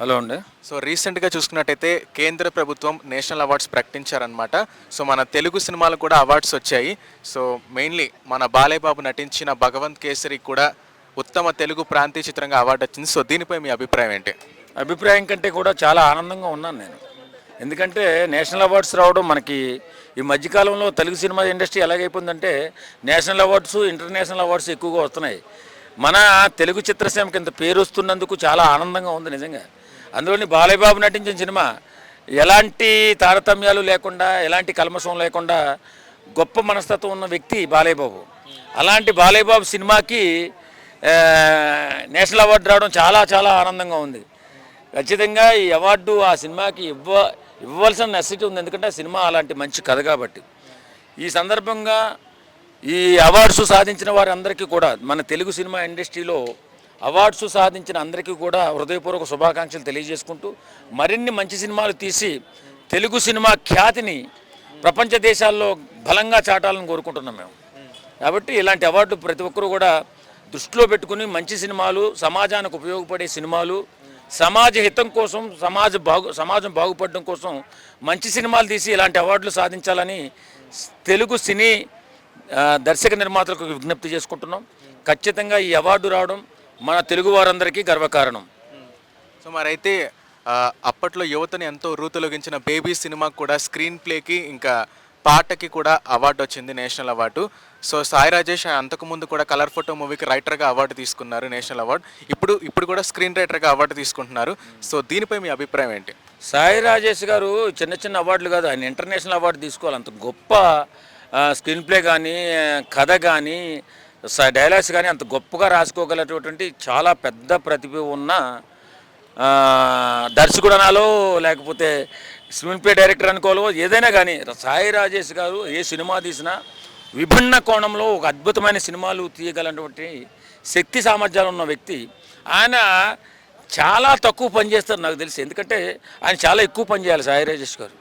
Hello అండి. So రీసెంట్గా చూసుకున్నట్టయితే కేంద్ర ప్రభుత్వం నేషనల్ అవార్డ్స్ ప్రకటించారనమాట. సో మన తెలుగు సినిమాలకు కూడా అవార్డ్స్ వచ్చాయి. సో మెయిన్లీ మన బాలయ్య బాబు నటించిన భగవంత్ కేసరి కూడా ఉత్తమ తెలుగు ప్రాంతీయ చిత్రంగా అవార్డు వచ్చింది. సో దీనిపై మీ అభిప్రాయం ఏంటి? అభిప్రాయం కంటే కూడా చాలా ఆనందంగా ఉన్నాను నేను. ఎందుకంటే నేషనల్ అవార్డ్స్ రావడం మనకి ఈ మధ్యకాలంలో తెలుగు సినిమా ఇండస్ట్రీ ఎలాగైపోయిందంటే నేషనల్ అవార్డ్స్, ఇంటర్నేషనల్ అవార్డ్స్ ఎక్కువగా వస్తున్నాయి. మన తెలుగు చిత్రసీమకి ఇంత పేరు వస్తున్నందుకు చాలా ఆనందంగా ఉంది నిజంగా. అందులోని బాలయ్య బాబు నటించిన సినిమా ఎలాంటి తారతమ్యాలు లేకుండా, ఎలాంటి కల్మషం లేకుండా గొప్ప మనస్తత్వం ఉన్న వ్యక్తి బాలయ్య బాబు. అలాంటి బాలయ్య బాబు సినిమాకి నేషనల్ అవార్డు రావడం చాలా చాలా ఆనందంగా ఉంది. ఖచ్చితంగా ఈ అవార్డు ఆ సినిమాకి ఇవ్వవలసిన నెసెసిటీ ఉంది. ఎందుకంటే ఆ సినిమా అలాంటి మంచి కథ కాబట్టి. ఈ సందర్భంగా ఈ అవార్డ్స్ సాధించిన వారందరికీ కూడా, మన తెలుగు సినిమా ఇండస్ట్రీలో అవార్డ్స్ సాధించిన అందరికీ కూడా హృదయపూర్వక శుభాకాంక్షలు తెలియజేసుకుంటూ మరిన్ని మంచి సినిమాలు తీసి తెలుగు సినిమా ఖ్యాతిని ప్రపంచ దేశాల్లో బలంగా చాటాలని కోరుకుంటున్నాం మేము. కాబట్టి ఇలాంటి అవార్డు ప్రతి ఒక్కరూ కూడా దృష్టిలో పెట్టుకుని మంచి సినిమాలు, సమాజానికి ఉపయోగపడే సినిమాలు, సమాజ హితం కోసం, సమాజం బాగుపడడం కోసం మంచి సినిమాలు తీసి ఇలాంటి అవార్డులు సాధించాలని తెలుగు సినీ దర్శక నిర్మాతలకు విజ్ఞప్తి చేసుకుంటున్నాం. ఖచ్చితంగా ఈ అవార్డు రావడం మన తెలుగు వారందరికీ గర్వకారణం. సో మరైతే అప్పట్లో యువతని ఎంతో రూతులొగించిన బేబీ సినిమాకి కూడా స్క్రీన్ ప్లేకి ఇంకా పాటకి కూడా అవార్డు వచ్చింది, national award. So Sai Rajesh అంతకుముందు కూడా కలర్ ఫోటో మూవీకి రైటర్గా అవార్డు తీసుకున్నారు, నేషనల్ అవార్డు. ఇప్పుడు కూడా స్క్రీన్ రైటర్గా అవార్డు తీసుకుంటున్నారు. సో దీనిపై మీ అభిప్రాయం ఏంటి? సాయి రాజేష్ గారు చిన్న చిన్న అవార్డులు కాదు, ఆయన ఇంటర్నేషనల్ అవార్డు తీసుకోవాలి. అంత గొప్ప స్క్రీన్ ప్లే కానీ, కథ కానీ, డైలాగ్స్ కానీ అంత గొప్పగా రాసుకోగలటువంటి చాలా పెద్ద ప్రతిభ ఉన్న దర్శకుడు అనాలో, లేకపోతే స్క్రీన్ ప్లే డైరెక్టర్ అనుకోవాలో, ఏదైనా కానీ సాయి రాజేష్ గారు ఏ సినిమా తీసినా విభిన్న కోణంలో ఒక అద్భుతమైన సినిమాలు తీయగలటువంటి శక్తి సామర్థ్యాలు ఉన్న వ్యక్తి. ఆయన చాలా తక్కువ పని చేస్తారు నాకు తెలిసి. ఎందుకంటే ఆయన చాలా ఎక్కువ పని చేయాలి. సాయి రాజేష్ గారు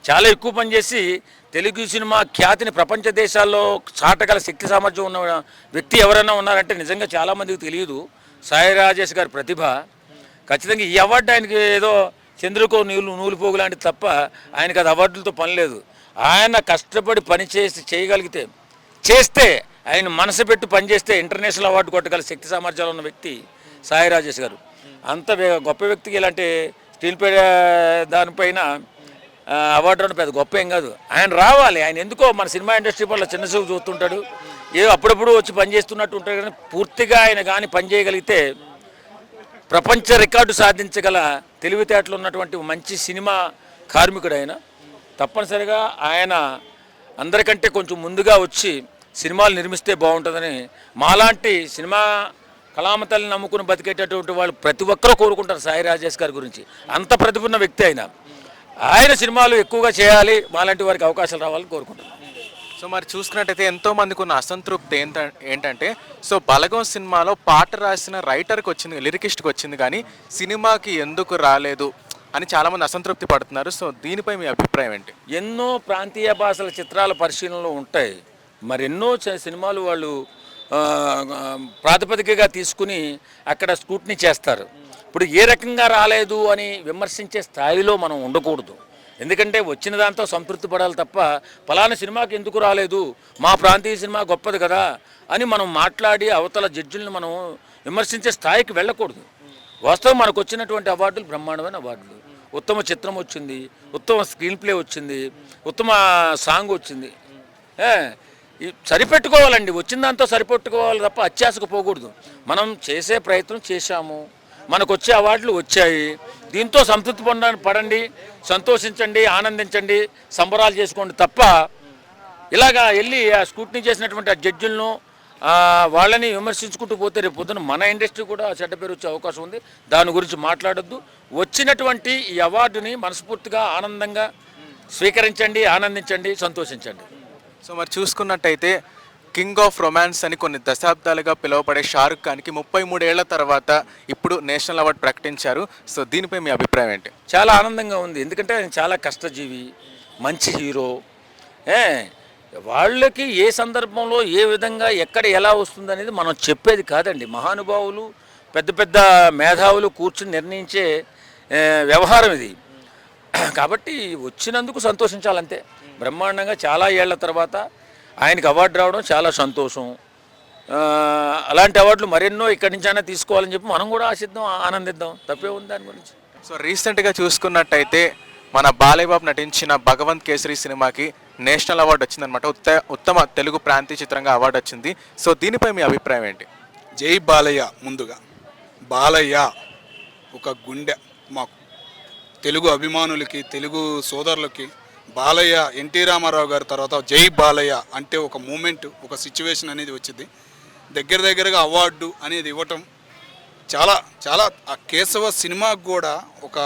చాలా ఎక్కువ పని చేసి తెలుగు సినిమా ఖ్యాతిని ప్రపంచ దేశాల్లో చాటగల శక్తి సామర్థ్యం ఉన్న వ్యక్తి ఎవరైనా ఉన్నారంటే నిజంగా చాలామందికి తెలియదు సాయి రాజేష్ గారి ప్రతిభ. ఖచ్చితంగా ఈ అవార్డు ఆయనకి ఏదో చంద్రుకో నూలుపోగు లాంటిది తప్ప ఆయనకి అది అవార్డులతో పని లేదు. ఆయన కష్టపడి పని చేయగలిగితే, చేస్తే, ఆయన మనసు పెట్టి పనిచేస్తే ఇంటర్నేషనల్ అవార్డు కొట్టగల శక్తి సామర్థ్యాలు ఉన్న వ్యక్తి సాయి రాజేష్ గారు. అంత గొప్ప వ్యక్తికి ఇలాంటి స్టీల్ పే దానిపైన అవార్డు రావడం పెద్ద గొప్ప ఏం కాదు. ఆయన రావాలి. ఆయన ఎందుకో మన సినిమా ఇండస్ట్రీ వల్ల చిన్న చూపు చూస్తుంటాడు, ఏదో అప్పుడప్పుడు వచ్చి పనిచేస్తున్నట్టు ఉంటాడు. కానీ పూర్తిగా ఆయన కానీ పనిచేయగలిగితే ప్రపంచ రికార్డు సాధించగల తెలివితేటలు ఉన్నటువంటి మంచి సినిమా కార్మికుడు ఆయన. తప్పనిసరిగా ఆయన అందరికంటే కొంచెం ముందుగా వచ్చి సినిమాలు నిర్మిస్తే బాగుంటుందని మాలాంటి సినిమా కళామతల్ని నమ్ముకుని బతికేటటువంటి వాళ్ళు ప్రతి ఒక్కరూ కోరుకుంటారు సాయి రాజేష్ గారి గురించి. అంత ప్రతిభ ఉన్న వ్యక్తి ఆయన సినిమాలు ఎక్కువగా చేయాలి, మాలాంటి వారికి అవకాశాలు రావాలని కోరుకుంటున్నాను. సో మరి చూసుకున్నట్టయితే ఎంతోమందికి ఉన్న అసంతృప్తి ఏంటంటే సో బలగం సినిమాలో పాట రాసిన రైటర్కి వచ్చింది, లిరికిస్ట్కి వచ్చింది, కానీ సినిమాకి ఎందుకు రాలేదు అని చాలామంది అసంతృప్తి పడుతున్నారు. సో దీనిపై మీ అభిప్రాయం ఏంటి? ఎన్నో ప్రాంతీయ భాషల చిత్రాల పరిశీలనలో ఉంటాయి. మరి ఎన్నో సినిమాలు వాళ్ళు ప్రాతిపదికగా తీసుకుని అక్కడ స్క్రూటినీ చేస్తారు. ఇప్పుడు ఏ రకంగా రాలేదు అని విమర్శించే స్థాయిలో మనం ఉండకూడదు. ఎందుకంటే వచ్చిన దాంతో సంతృప్తి పడాలి తప్ప ఫలానా సినిమాకి ఎందుకు రాలేదు, మా ప్రాంతీయ సినిమా గొప్పది కదా అని మనం మాట్లాడి అవతల జడ్జిలను మనం విమర్శించే స్థాయికి వెళ్ళకూడదు. వాస్తవం మనకు వచ్చినటువంటి అవార్డులు బ్రహ్మాండమైన అవార్డులు. ఉత్తమ చిత్రం వచ్చింది, ఉత్తమ స్క్రీన్ ప్లే వచ్చింది, ఉత్తమ సాంగ్ వచ్చింది. సరిపెట్టుకోవాలండి, వచ్చిన దాంతో సరిపెట్టుకోవాలి తప్ప అత్యాశకు పోకూడదు. మనం చేసే ప్రయత్నం చేశాము, మనకు వచ్చే అవార్డులు వచ్చాయి, దీంతో సంతృప్తి పడండి, సంతోషించండి, ఆనందించండి, సంబరాలు చేసుకోండి తప్ప ఇలాగా వెళ్ళి ఆ స్క్రూటినీ చేసినటువంటి ఆ జడ్జిలను వాళ్ళని విమర్శించుకుంటూ పోతే రేపు పొద్దున మన ఇండస్ట్రీ కూడా చెడ్డ పేరు వచ్చే అవకాశం ఉంది. దాని గురించి మాట్లాడొద్దు. వచ్చినటువంటి ఈ అవార్డుని మనస్ఫూర్తిగా ఆనందంగా స్వీకరించండి, ఆనందించండి, సంతోషించండి. సో మరి చూసుకున్నట్టయితే కింగ్ ఆఫ్ రొమాన్స్ అని కొన్ని దశాబ్దాలుగా పిలువబడే షారుఖ్ ఖాన్కి 33 ఏళ్ల తర్వాత ఇప్పుడు నేషనల్ అవార్డు ప్రకటించారు. సో దీనిపై మీ అభిప్రాయం ఏంటి? చాలా ఆనందంగా ఉంది. ఎందుకంటే ఆయన చాలా కష్టజీవి, మంచి హీరో. వాళ్ళకి ఏ సందర్భంలో ఏ విధంగా ఎక్కడ ఎలా వస్తుందనేది మనం చెప్పేది కాదండి. మహానుభావులు, పెద్ద పెద్ద మేధావులు కూర్చుని నిర్ణయించే వ్యవహారం ఇది. కాబట్టి వచ్చినందుకు సంతోషించాలంతే. బ్రహ్మాండంగా చాలా ఏళ్ల తర్వాత ఆయనకి అవార్డు రావడం చాలా సంతోషం. అలాంటి అవార్డులు మరెన్నో ఇక్కడి నుంచైనా తీసుకోవాలని చెప్పి మనం కూడా ఆశిద్దాం, ఆనందిద్దాం. తప్పే ఉంది దాని గురించి. సో రీసెంట్గా చూసుకున్నట్టయితే మన బాలయ్య బాబు నటించిన భగవంత్ కేసరి సినిమాకి నేషనల్ అవార్డు వచ్చిందనమాట. ఉత్తమ తెలుగు ప్రాంతీయ చిత్రంగా అవార్డు వచ్చింది. సో దీనిపై మీ అభిప్రాయం ఏంటి? జై బాలయ్య. ముందుగా బాలయ్య ఒక గుండె మాకు తెలుగు అభిమానులకి, తెలుగు సోదరులకి. బాలయ్య ఎన్టీ రామారావు గారి తర్వాత జై బాలయ్య అంటే ఒక మూమెంట్, ఒక సిచ్యువేషన్ అనేది వచ్చింది. దగ్గరగా అవార్డు అనేది ఇవ్వటం చాలా చాలా. ఆ కేశవ సినిమాకు కూడా ఒక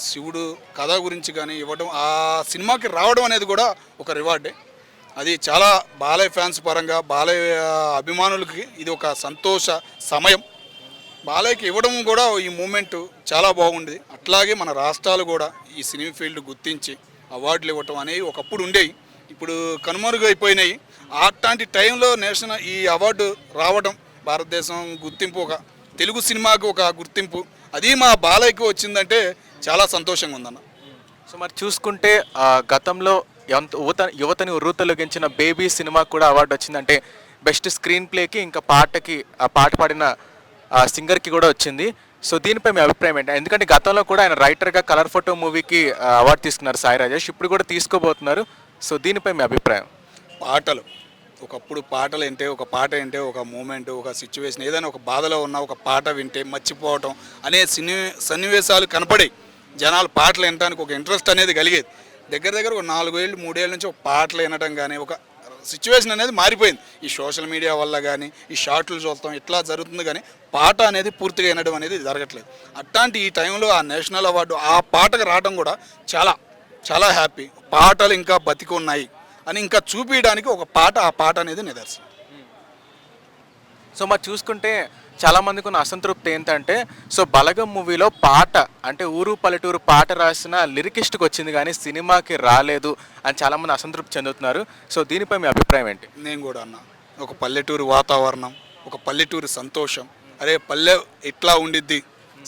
శివుడు కథ గురించి కానీ ఇవ్వడం, ఆ సినిమాకి రావడం అనేది కూడా ఒక రివార్డే. అది చాలా బాలయ్య ఫ్యాన్స్ పరంగా, బాలయ్య అభిమానులకి ఇది ఒక సంతోష సమయం. బాలయ్యకి ఇవ్వడం కూడా ఈ మూమెంట్ చాలా బాగుండేది. అట్లాగే మన రాష్ట్రాలు కూడా ఈ సినిమా ఫీల్డ్ గుర్తించి అవార్డులు ఇవ్వటం అనేవి ఒకప్పుడు ఉండేవి, ఇప్పుడు కనుమరుగైపోయినాయి. అట్లాంటి టైంలో నేషనల్ ఈ అవార్డు రావడం భారతదేశం గుర్తింపు, ఒక తెలుగు సినిమాకు ఒక గుర్తింపు, అది మా బాలయ్యకి వచ్చిందంటే చాలా సంతోషంగా ఉందన్న. సో మరి చూసుకుంటే గతంలో యువతని ఉర్రూతలొగించిన బేబీ సినిమాకు కూడా అవార్డు వచ్చిందంటే బెస్ట్ స్క్రీన్ ప్లేకి, ఇంకా పాటకి, ఆ పాట పాడిన సింగర్కి కూడా వచ్చింది. సో దీనిపై మీ అభిప్రాయం ఏంటి? ఎందుకంటే గతంలో కూడా ఆయన రైటర్గా కలర్ ఫోటో మూవీకి అవార్డు తీసుకున్నారు సాయి రాజేష్, ఇప్పుడు కూడా తీసుకోబోతున్నారు. సో దీనిపై మీ అభిప్రాయం? పాటలు ఒకప్పుడు పాటలు వింటే, ఒక పాట వింటే ఒక మూమెంట్, ఒక సిచ్యువేషన్, ఏదైనా ఒక బాధలో ఉన్న ఒక పాట వింటే మర్చిపోవటం అనే సన్నివేశాలు కనపడే జనాలు పాటలు వినడానికి ఒక ఇంట్రెస్ట్ అనేది కలిగేది. దగ్గర ఒక 4 ఏళ్ళు 3 ఏళ్ళ నుంచి ఒక పాటలు వినటం కానీ, ఒక సిచ్యువేషన్ అనేది మారిపోయింది. ఈ సోషల్ మీడియా వల్ల కానీ, ఈ షార్ట్లు చూస్తాం ఇట్లా జరుగుతుంది, కానీ పాట అనేది పూర్తిగా వినడం అనేది జరగట్లేదు. అట్లాంటి ఈ టైంలో ఆ నేషనల్ అవార్డు ఆ పాటకు రావడం కూడా చాలా చాలా హ్యాపీ. పాటలు ఇంకా బతికి ఉన్నాయి అని ఇంకా చూపించడానికి ఒక పాట, ఆ పాట అనేది నిదర్శనం. సో మరి చూసుకుంటే చాలామందికి ఉన్న అసంతృప్తి ఏంటంటే, సో బలగం మూవీలో పాట అంటే ఊరు పల్లెటూరు పాట రాసిన లిరికిస్ట్కి వచ్చింది కానీ సినిమాకి రాలేదు అని చాలామంది అసంతృప్తి చెందుతున్నారు. సో దీనిపై మీ అభిప్రాయం ఏంటి? నేను కూడా అన్నా, ఒక పల్లెటూరు వాతావరణం, ఒక పల్లెటూరు సంతోషం, అరే పల్లె ఇట్లా ఉండిద్ది,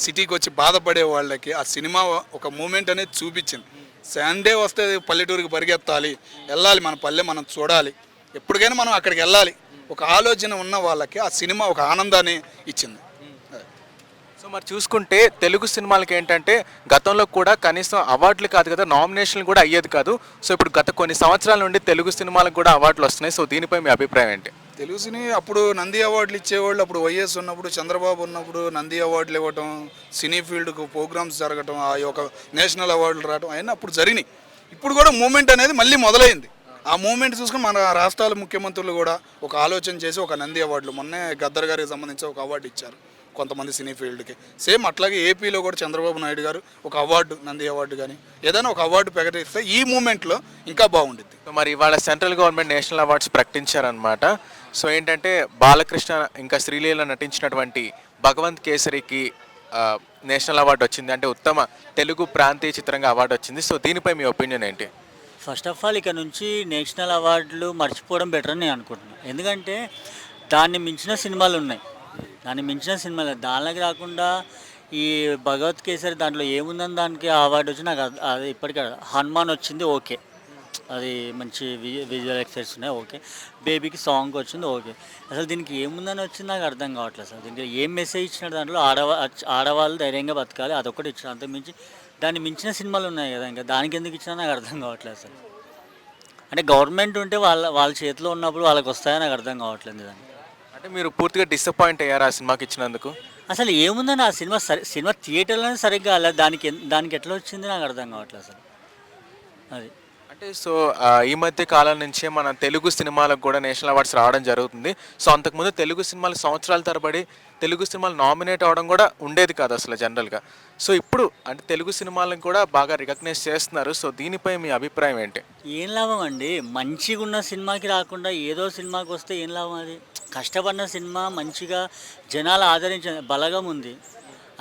సిటీకి వచ్చి బాధపడే వాళ్ళకి ఆ సినిమా ఒక మూమెంట్ అనేది చూపించింది. సండే వస్తే పల్లెటూరుకి పరిగెత్తాలి, వెళ్ళాలి, మన పల్లె మనం చూడాలి, ఎప్పటికైనా మనం అక్కడికి వెళ్ళాలి, ఒక ఆలోచన ఉన్న వాళ్ళకి ఆ సినిమా ఒక ఆనందాన్ని ఇచ్చింది. సో మరి చూసుకుంటే తెలుగు సినిమాలకి ఏంటంటే గతంలో కూడా కనీసం అవార్డులు కాదు కదా, నామినేషన్లు కూడా అయ్యేది కాదు. సో ఇప్పుడు గత కొన్ని సంవత్సరాల నుండి తెలుగు సినిమాలకు కూడా అవార్డులు వస్తున్నాయి. సో దీనిపై మీ అభిప్రాయం ఏంటి? తెలుగు సినీ అప్పుడు నంది అవార్డులు ఇచ్చేవాళ్ళు, అప్పుడు వైఎస్ ఉన్నప్పుడు, చంద్రబాబు ఉన్నప్పుడు నంది అవార్డులు ఇవ్వటం, సినీ ఫీల్డ్కు ప్రోగ్రామ్స్ జరగటం, ఆ యొక్క నేషనల్ అవార్డులు రావడం అయినా అప్పుడు జరిగినాయి. ఇప్పుడు కూడా మూమెంట్ అనేది మళ్ళీ మొదలైంది. ఆ మూమెంట్ చూసుకుని మన రాష్ట్రాల ముఖ్యమంత్రులు కూడా ఒక ఆలోచన చేసి ఒక నంది అవార్డులు, మొన్నే గద్దర్ గారికి సంబంధించి ఒక అవార్డు ఇచ్చారు కొంతమంది సినీ ఫీల్డ్కి. సేమ్ అట్లాగే ఏపీలో కూడా చంద్రబాబు నాయుడు గారు ఒక అవార్డు, నంది అవార్డు కానీ ఏదైనా ఒక అవార్డు ప్రకటిస్తే ఈ మూమెంట్లో ఇంకా బాగుంటుంది. సో మరి ఇవాళ సెంట్రల్ గవర్నమెంట్ నేషనల్ అవార్డ్స్ ప్రకటించారనమాట. సో ఏంటంటే బాలకృష్ణ ఇంకా శ్రీలీల నటించినటువంటి భగవంత్ కేసరికి నేషనల్ అవార్డు వచ్చింది, అంటే ఉత్తమ తెలుగు ప్రాంతీయ చిత్రంగా అవార్డు వచ్చింది. సో దీనిపై మీ ఒపీనియన్ ఏంటి? ఫస్ట్ ఆఫ్ ఆల్ ఇక నుంచి నేషనల్ అవార్డులు మర్చిపోవడం బెటర్ అని నేను అనుకుంటున్నాను. ఎందుకంటే దాన్ని మించిన సినిమాలు ఉన్నాయి, దానికి రాకుండా ఈ భగవత్ కేసరి దాంట్లో ఏముందని దానికి అవార్డు వచ్చి నాకు అది ఇప్పటికే హనుమాన్ వచ్చింది ఓకే, అది మంచి విజువల్ ఎఫెక్ట్స్ ఉన్నాయి ఓకే, బేబీకి సాంగ్ వచ్చింది ఓకే. అసలు దీనికి ఏముందని వచ్చింది నాకు అర్థం కావట్లేదు సార్. దీనికి ఏం మెసేజ్ ఇచ్చినాడు దాంట్లో, ఆడవాళ్ళు ధైర్యంగా బతకాలి అదొకటి ఇచ్చిన, అంతకుమించి దాన్ని మించిన సినిమాలు ఉన్నాయి కదా, ఇంకా దానికి ఎందుకు ఇచ్చినా నాకు అర్థం కావట్లేదు అసలు. అంటే గవర్నమెంట్ ఉంటే వాళ్ళ చేతిలో ఉన్నప్పుడు వాళ్ళకి వస్తాయని నాకు అర్థం కావట్లేదు దాన్ని. అంటే మీరు పూర్తిగా డిసప్పాయింట్ అయ్యారు ఆ సినిమాకి ఇచ్చినందుకు? అసలు ఏముందని ఆ సినిమా థియేటర్లోనే సరిగ్గా అలా దానికి ఎట్లా వచ్చింది నాకు అర్థం కావట్లేదు అసలు అది. అంటే సో ఈ మధ్య కాలం నుంచే మన తెలుగు సినిమాలకు కూడా నేషనల్ అవార్డ్స్ రావడం జరుగుతుంది. సో అంతకుముందు తెలుగు సినిమాలు సంవత్సరాల తరబడి తెలుగు సినిమాలు నామినేట్ అవ్వడం కూడా ఉండేది కాదు అసలు జనరల్గా. సో ఇప్పుడు అంటే తెలుగు సినిమాలను కూడా బాగా రికగ్నైజ్ చేస్తున్నారు. సో దీనిపై మీ అభిప్రాయం ఏంటి? ఏం లాభం అండి, మంచిగా ఉన్న సినిమాకి రాకుండా ఏదో సినిమాకి వస్తే ఏం లాభం? అది కష్టపడిన సినిమా మంచిగా జనాలు ఆదరించ బలగం ఉంది,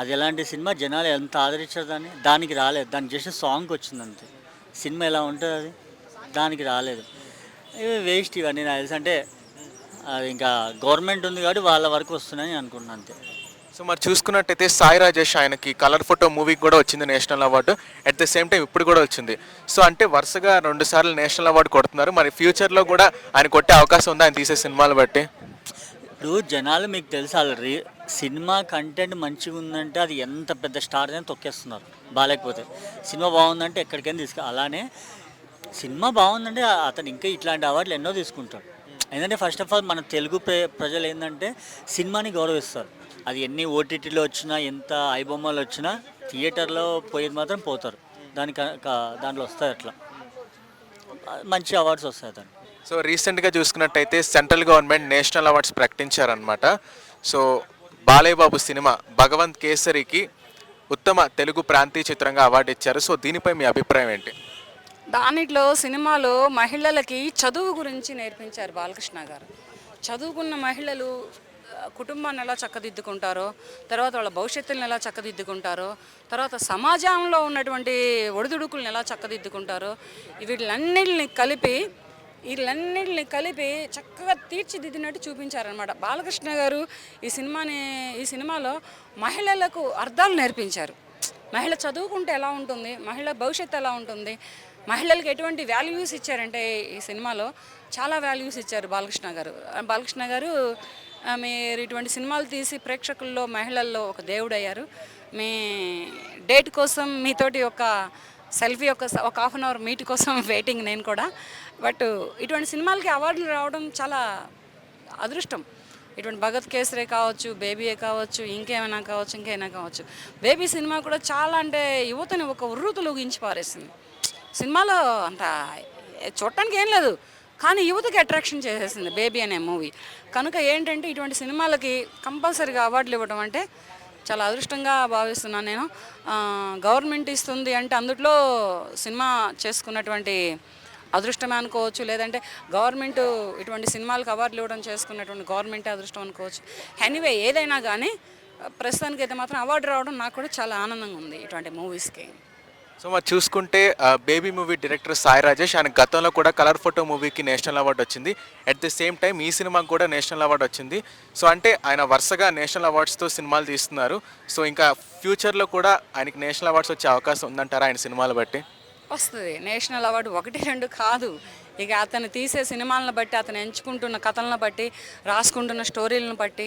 అది ఎలాంటి సినిమా జనాలు ఎంత ఆదరించారు దానికి రాలేదు, దానికి జస్ట్ సాంగ్ వచ్చింది అంతే. సినిమా ఎలా ఉంటుంది అది, దానికి రాలేదు. ఇవి వేస్ట్ ఇవన్నీ నాకు తెలిసి. అంటే అది ఇంకా గవర్నమెంట్ ఉంది కాబట్టి వాళ్ళ వరకు వస్తున్నాయని అనుకుంటున్నాను అంతే. సో మరి చూసుకున్నట్టయితే సాయి రాజేష్ ఆయనకి కలర్ ఫోటో మూవీకి కూడా వచ్చింది national award. At the same time ఇప్పుడు కూడా వచ్చింది. సో అంటే వరుసగా 2 సార్లు నేషనల్ అవార్డు కొడుతున్నారు. మరి ఫ్యూచర్లో కూడా ఆయన కొట్టే అవకాశం ఉందా ఆయన తీసే సినిమాలు బట్టి? ఇప్పుడు జనాలు మీకు తెలుసు ఆల్రెడీ సినిమా కంటెంట్ మంచిగా ఉందంటే అది ఎంత పెద్ద స్టార్ అని తొక్కేస్తున్నారు. బాగాలేకపోతే సినిమా బాగుందంటే ఎక్కడికైనా అలానే సినిమా బాగుందంటే అతను ఇంకా ఇట్లాంటి అవార్డులు ఎన్నో తీసుకుంటాడు. ఎందుకంటే ఫస్ట్ ఆఫ్ ఆల్ మన తెలుగు ప్రజలు ఏంటంటే సినిమాని గౌరవిస్తారు. అది ఎన్ని ఓటీటీలో వచ్చినా ఎంత ఐబొమ్మలు వచ్చినా థియేటర్లో పోయేది మాత్రం పోతారు. దాంట్లో వస్తాయి అట్లా మంచి అవార్డ్స్ వస్తాయి దానికి. సో రీసెంట్గా చూసుకున్నట్టయితే సెంట్రల్ గవర్నమెంట్ నేషనల్ అవార్డ్స్ ప్రకటించారనమాట. సో బాలయ్య బాబు సినిమా భగవంత్ కేసరికి ఉత్తమ తెలుగు ప్రాంతీయ చిత్రంగా అవార్డు ఇచ్చారు. సో దీనిపై మీ అభిప్రాయం ఏంటి? దానిలో సినిమాలో మహిళలకి చదువు గురించి నేర్పించారు బాలకృష్ణ గారు. చదువుకున్న మహిళలు కుటుంబాన్ని ఎలా చక్కదిద్దుకుంటారో, తర్వాత వాళ్ళ భవిష్యత్తులను ఎలా చక్కదిద్దుకుంటారో, తర్వాత సమాజంలో ఉన్నటువంటి ఒడిదుడుకులను ఎలా చక్కదిద్దుకుంటారో వీటిలన్నిటిని కలిపి చక్కగా తీర్చిదిద్దినట్టు చూపించారనమాట బాలకృష్ణ గారు. ఈ సినిమాలో మహిళలకు అర్థాలు నేర్పించారు. మహిళ చదువుకుంటే ఎలా ఉంటుంది, మహిళ భవిష్యత్తు ఎలా ఉంటుంది, మహిళలకు ఎటువంటి వాల్యూస్ ఇచ్చారంటే ఈ సినిమాలో చాలా వాల్యూస్ ఇచ్చారు బాలకృష్ణ గారు. మీరు ఇటువంటి సినిమాలు తీసి ప్రేక్షకుల్లో మహిళల్లో ఒక దేవుడయ్యారు. మీ డేట్ కోసం మీతోటి ఒక సెల్ఫీ ఒక హాఫ్ అన్ అవర్ మీట్ కోసం వెయిటింగ్ నేను కూడా. బట్ ఇటువంటి సినిమాలకి అవార్డులు రావడం చాలా అదృష్టం. ఇటువంటి భగత్ కేసరే కావచ్చు, బేబీయే కావచ్చు, ఇంకేమైనా కావచ్చు. బేబీ సినిమా కూడా చాలా అంటే యువతని ఒక ఉర్రూతలు ఊగించి పారేసింది. సినిమాలో అంత చూడటానికి ఏం లేదు, కానీ యువతకి అట్రాక్షన్ చేసేసింది బేబీ అనే మూవీ. కనుక ఏంటంటే ఇటువంటి సినిమాలకి కంపల్సరీగా అవార్డులు ఇవ్వడం అంటే చాలా అదృష్టంగా భావిస్తున్నాను నేను. గవర్నమెంట్ ఇస్తుంది అంటే అందులో సినిమా చేసుకున్నటువంటి అదృష్టమే అనుకోవచ్చు, లేదంటే గవర్నమెంట్ ఇటువంటి సినిమాలకు అవార్డులు ఇవ్వడం చేసుకున్నటువంటి గవర్నమెంటే అదృష్టం అనుకోవచ్చు. ఎనీవే ఏదైనా కానీ ప్రస్తుతానికి అయితే మాత్రం అవార్డు రావడం నాకు కూడా చాలా ఆనందంగా ఉంది ఇటువంటి మూవీస్కి. సో మరి చూసుకుంటే baby movie director Sai Rajesh ఆయన గతంలో కూడా కలర్ ఫోటో మూవీకి నేషనల్ అవార్డు వచ్చింది. అట్ ది సేమ్ టైం ఈ సినిమాకి కూడా నేషనల్ అవార్డు వచ్చింది. సో అంటే ఆయన వరుసగా నేషనల్ అవార్డ్స్తో సినిమాలు తీస్తున్నారు. సో ఇంకా ఫ్యూచర్లో కూడా ఆయనకి నేషనల్ అవార్డ్స్ వచ్చే అవకాశం ఉందంటారా ఆయన సినిమాలు బట్టి? వస్తుంది నేషనల్ అవార్డు, 1-2 కాదు. ఇక అతను తీసే సినిమాలను బట్టి, అతను ఎంచుకుంటున్న కథలను బట్టి, రాసుకుంటున్న స్టోరీలను బట్టి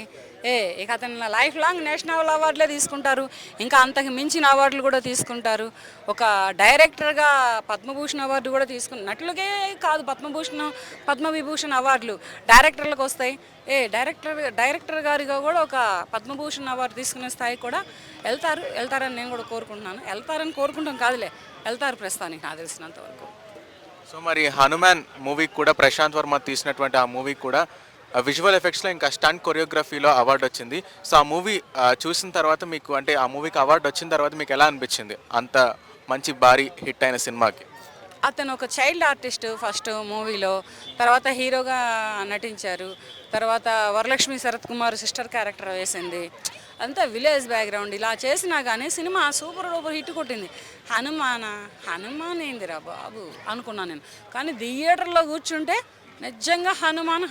ఇక అతను లైఫ్ లాంగ్ నేషనల్ అవార్డులే తీసుకుంటారు. ఇంకా అంతకు మించిన అవార్డులు కూడా తీసుకుంటారు. ఒక డైరెక్టర్గా పద్మభూషణ్ అవార్డు కూడా నటులకే కాదు, పద్మవిభూషణ్ అవార్డులు డైరెక్టర్లకు వస్తాయి. డైరెక్టర్ గారిగా కూడా ఒక పద్మభూషణ్ అవార్డు తీసుకునే స్థాయికి కూడా వెళ్తారని నేను కూడా కోరుకుంటున్నాను. వెళ్తారని కోరుకుంటాం కాదులే, వెళ్తారు ప్రస్తుతానికి నాకు తెలిసినంత వరకు. సో మరి హనుమాన్ మూవీకి కూడా ప్రశాంత్ వర్మ తీసినటువంటి ఆ మూవీకి కూడా విజువల్ ఎఫెక్ట్స్లో ఇంకా స్టంట్ కొరియోగ్రఫీలో అవార్డు వచ్చింది. సో ఆ మూవీ చూసిన తర్వాత మీకు అంటే ఆ మూవీకి అవార్డు వచ్చిన తర్వాత మీకు ఎలా అనిపించింది అంత మంచి భారీ హిట్ అయిన సినిమాకి? అతను ఒక చైల్డ్ ఆర్టిస్ట్ ఫస్ట్ మూవీలో, తర్వాత హీరోగా నటించారు. తర్వాత వరలక్ష్మి శరత్ కుమార్ సిస్టర్ క్యారెక్టర్ వేసింది. అంతా విలేజ్ బ్యాక్గ్రౌండ్. ఇలా చేసినా కానీ సినిమా సూపర్ డూపర్ హిట్ కొట్టింది. హనుమాన్ ఏందిరా బాబు అనుకున్నాను నేను, కానీ థియేటర్లో కూర్చుంటే నిజంగా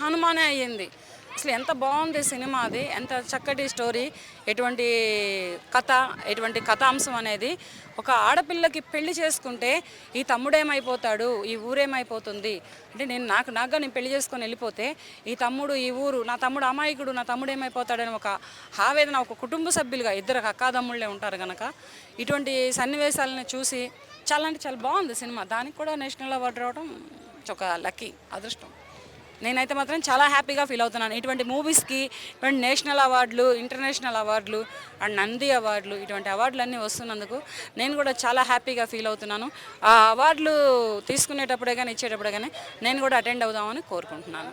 హనుమానే అయ్యింది. అసలు ఎంత బాగుంది సినిమా, అది ఎంత చక్కటి స్టోరీ, ఎటువంటి కథాంశం అనేది. ఒక ఆడపిల్లకి పెళ్లి చేసుకుంటే ఈ తమ్ముడేమైపోతాడు, ఈ ఊరేమైపోతుంది అంటే నాకుగా నేను పెళ్లి చేసుకొని వెళ్ళిపోతే ఈ తమ్ముడు, ఈ ఊరు, నా తమ్ముడు అమాయకుడు, నా తమ్ముడు ఏమైపోతాడని ఒక ఆవేదన, ఒక కుటుంబ సభ్యులుగా 2 అక్కాదమ్ముళ్ళే ఉంటారు కనుక ఇటువంటి సన్నివేశాలను చూసి చాలా అంటే చాలా బాగుంది సినిమా. దానికి కూడా నేషనల్ అవార్డు రావడం ఒక లక్కీ అదృష్టం. నేనైతే మాత్రం చాలా హ్యాపీగా ఫీల్ అవుతున్నాను. ఇటువంటి మూవీస్కి ఇటువంటి నేషనల్ అవార్డులు, ఇంటర్నేషనల్ అవార్డులు అండ్ నంది అవార్డులు, ఇటువంటి అవార్డులు అన్నీ వస్తున్నందుకు నేను కూడా చాలా హ్యాపీగా ఫీల్ అవుతున్నాను. ఆ అవార్డులు తీసుకునేటప్పుడే కానీ ఇచ్చేటప్పుడే కానీ నేను కూడా అటెండ్ అవుదామని కోరుకుంటున్నాను.